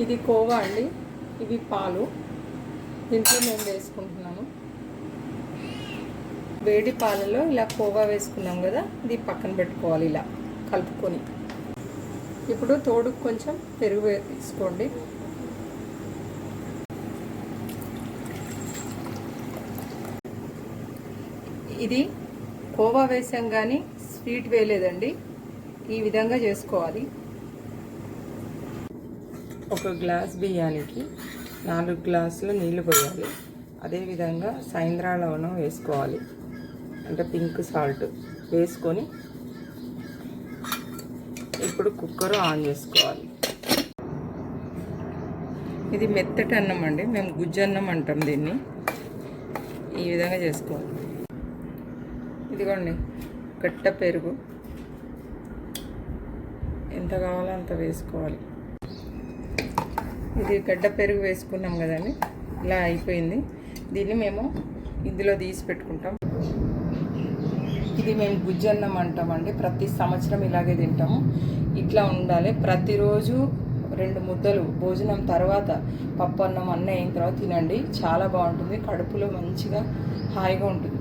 ఇది కోవా అండి, ఇవి పాలు. దీంట్లో మేము వేసుకుంటున్నాము. వేడి పాలలో ఇలా కోవా వేసుకున్నాం కదా, ఇది పక్కన పెట్టుకోవాలి ఇలా కలుపుకొని. ఇప్పుడు తోడుకు కొంచెం పెరుగు వేసుకోండి. ఇది కోవా వేసాం కానీ స్వీట్ వేయలేదండి, ఈ విధంగా చేసుకోవాలి. ఒక గ్లాస్ బియ్యానికి 4 గ్లాసులు నీళ్లు పోయాలి. అదేవిధంగా సాయంత్రా లవణం వేసుకోవాలి, అంటే పింక్ సాల్ట్ వేసుకొని ఇప్పుడు కుక్కర్ ఆన్ చేసుకోవాలి. ఇది మెత్తటి అన్నం అండి, మేము గుజ్జన్నం అంటాం దీన్ని. ఈ విధంగా చేసుకోవాలి. ఇదిగోండి గట్ట పెరుగు, ఎంత కావాలో అంత వేసుకోవాలి. ఇది గడ్డ పెరుగు వేసుకున్నాం కదండి, ఇలా అయిపోయింది. దీన్ని మేము ఇందులో తీసి పెట్టుకుంటాం. ఇది మేము గుజ్జన్నం అంటామండి, ప్రతి సంవత్సరం ఇలాగే తింటాము. ఇట్లా ఉండాలి. ప్రతిరోజు 2 ముద్దలు భోజనం తర్వాత పప్పు అన్నం అన్నీ అయిన తర్వాత తినండి, చాలా బాగుంటుంది. కడుపులో మంచిగా హాయిగా ఉంటుంది.